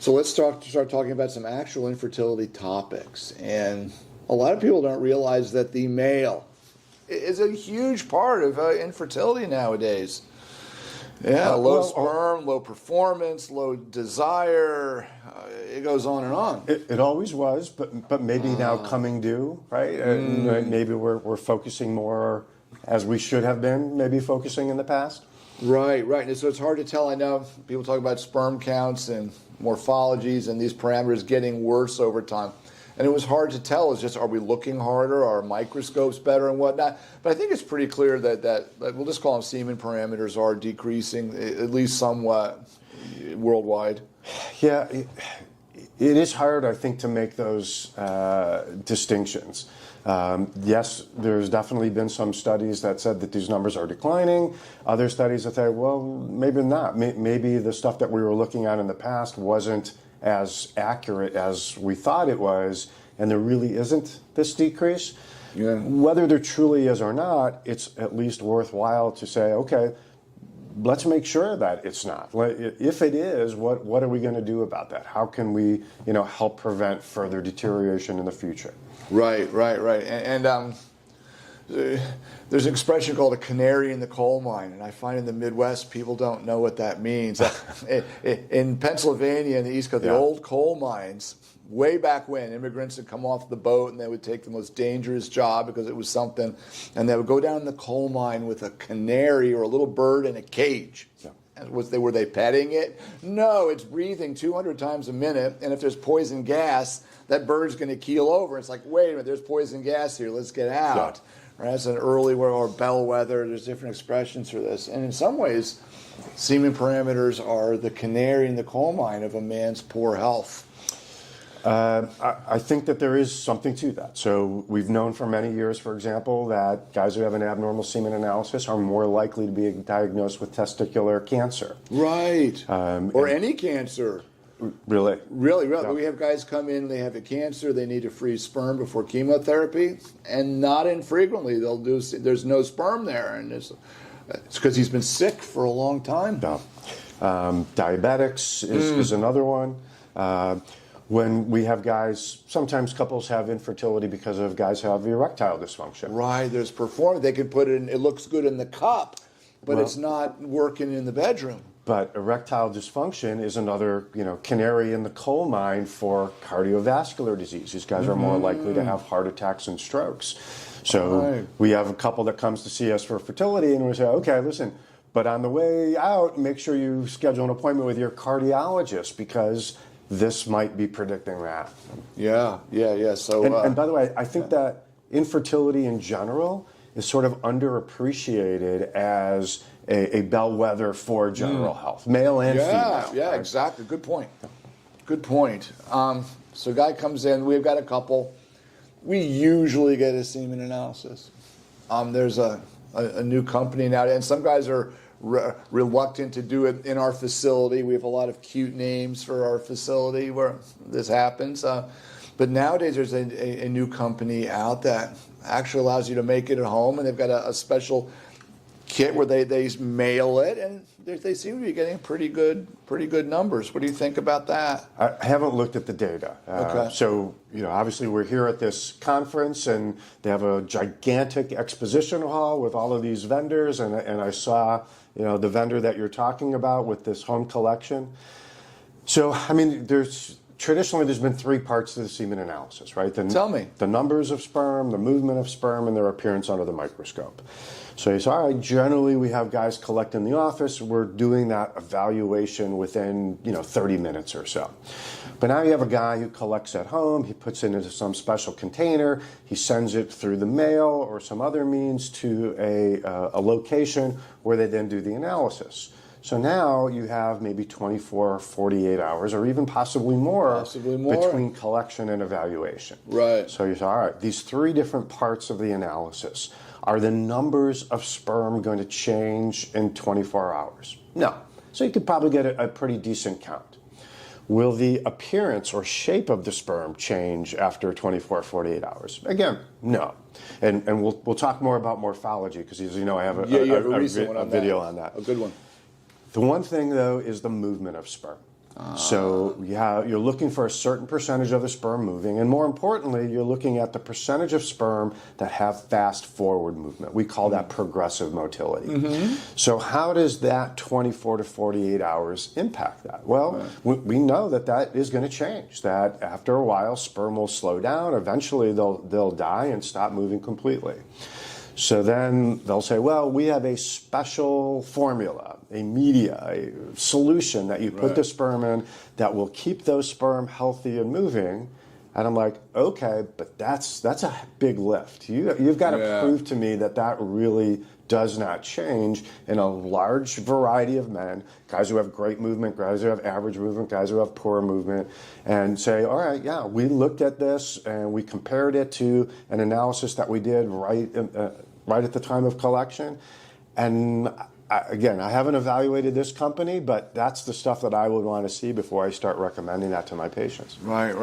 So let's start talking about some actual infertility topics. And a lot of people don't realize that the male is a huge part of infertility nowadays. Yeah, low sperm, low performance, low desire. It goes on and on. It always was, but maybe now coming due, right? Maybe we're focusing more as we should have been, maybe focusing in the past. Right. And so it's hard to tell. I know people talk about sperm counts and morphologies and these parameters getting worse over time. And it was hard to tell. It's just, are we looking harder? Are our microscopes better and whatnot? But I think it's pretty clear that we'll just call them semen parameters are decreasing, at least somewhat worldwide. Yeah, it is hard, I think, to make those distinctions. Yes, there's definitely been some studies that said that these numbers are declining. Other studies that say, well, maybe not. Maybe the stuff that we were looking at in the past wasn't as accurate as we thought it was, and there really isn't this decrease. Yeah. Whether there truly is or not, it's at least worthwhile to say, okay, let's make sure that it's not. If it is, what are we going to do about that? How can we, help prevent further deterioration in the future? Right. And there's an expression called a canary in the coal mine, and I find in the Midwest people don't know what that means. In Pennsylvania and the East Coast, the old coal mines, way back when, immigrants would come off the boat and they would take the most dangerous job because it was something, and they would go down the coal mine with a canary or a little bird in a cage. Yeah. Were they petting it? No, it's breathing 200 times a minute, and if there's poison gas, that bird's going to keel over. It's like, wait a minute, there's poison gas here, let's get out. Yeah. Right? That's an early or bellwether. There's different expressions for this. And in some ways, semen parameters are the canary in the coal mine of a man's poor health. I think that there is something to that. So we've known for many years, for example, that guys who have an abnormal semen analysis are more likely to be diagnosed with testicular cancer. Right. Or any cancer. Really? Yeah. We have guys come in, they have a cancer, they need to freeze sperm before chemotherapy, and not infrequently there's no sperm there, and it's because he's been sick for a long time. Yeah. Diabetics is another one. When we have guys, sometimes couples have infertility because of guys who have erectile dysfunction. Right, there's performance. They can put it in, it looks good in the cup, but it's not working in the bedroom. But erectile dysfunction is another, canary in the coal mine for cardiovascular disease. These guys are more likely to have heart attacks and strokes. So we have a couple that comes to see us for fertility, and we say, okay, listen, but on the way out, make sure you schedule an appointment with your cardiologist because this might be predicting that. Yeah. So, and by the way, I think that infertility in general is sort of underappreciated as a bellwether for general health, male and female. Yeah, right? Exactly. Good point. So a guy comes in, we've got a couple. We usually get a semen analysis. There's a new company now, and some guys are reluctant to do it in our facility. We have a lot of cute names for our facility where this happens. But nowadays there's a new company out that actually allows you to make it at home, and they've got a special kit where they mail it, and they seem to be getting pretty good numbers. What do you think about that? I haven't looked at the data. Okay. So, obviously we're here at this conference, and they have a gigantic exposition hall with all of these vendors, and I saw, the vendor that you're talking about with this home collection. So, traditionally there's been three parts to the semen analysis, right? Tell me. The numbers of sperm, the movement of sperm, and their appearance under the microscope. So you say, all right, generally we have guys collect in the office. We're doing that evaluation within, 30 minutes or so. But now you have a guy who collects at home. He puts it into some special container. He sends it through the mail or some other means to a location where they then do the analysis. So now you have maybe 24, 48 hours, or even possibly more between collection and evaluation. Right. So you say, all right, these three different parts of the analysis. Are the numbers of sperm going to change in 24 hours? No. So you could probably get a pretty decent count. Will the appearance or shape of the sperm change after 24, 48 hours? Again, no. And we'll talk more about morphology because, as you know, I have a video on that. A good one. The one thing, though, is the movement of sperm. So you're looking for a certain percentage of the sperm moving, and more importantly, you're looking at the percentage of sperm that have fast forward movement. We call that progressive motility. So how does that 24 to 48 hours impact that? Well, we know that is going to change, that after a while, sperm will slow down. Eventually, they'll die and stop moving completely. So then they'll say, well, we have a special formula, a media, a solution that you put the sperm in that will keep those sperm healthy and moving. And I'm like, okay, but that's a big lift. You've got to prove to me that really does not change in a large variety of men, guys who have great movement, guys who have average movement, guys who have poor movement, and say, all right, yeah, we looked at this and we compared it to an analysis that we did right at the time of collection. And again, I haven't evaluated this company, but that's the stuff that I would want to see before I start recommending that to my patients. Right.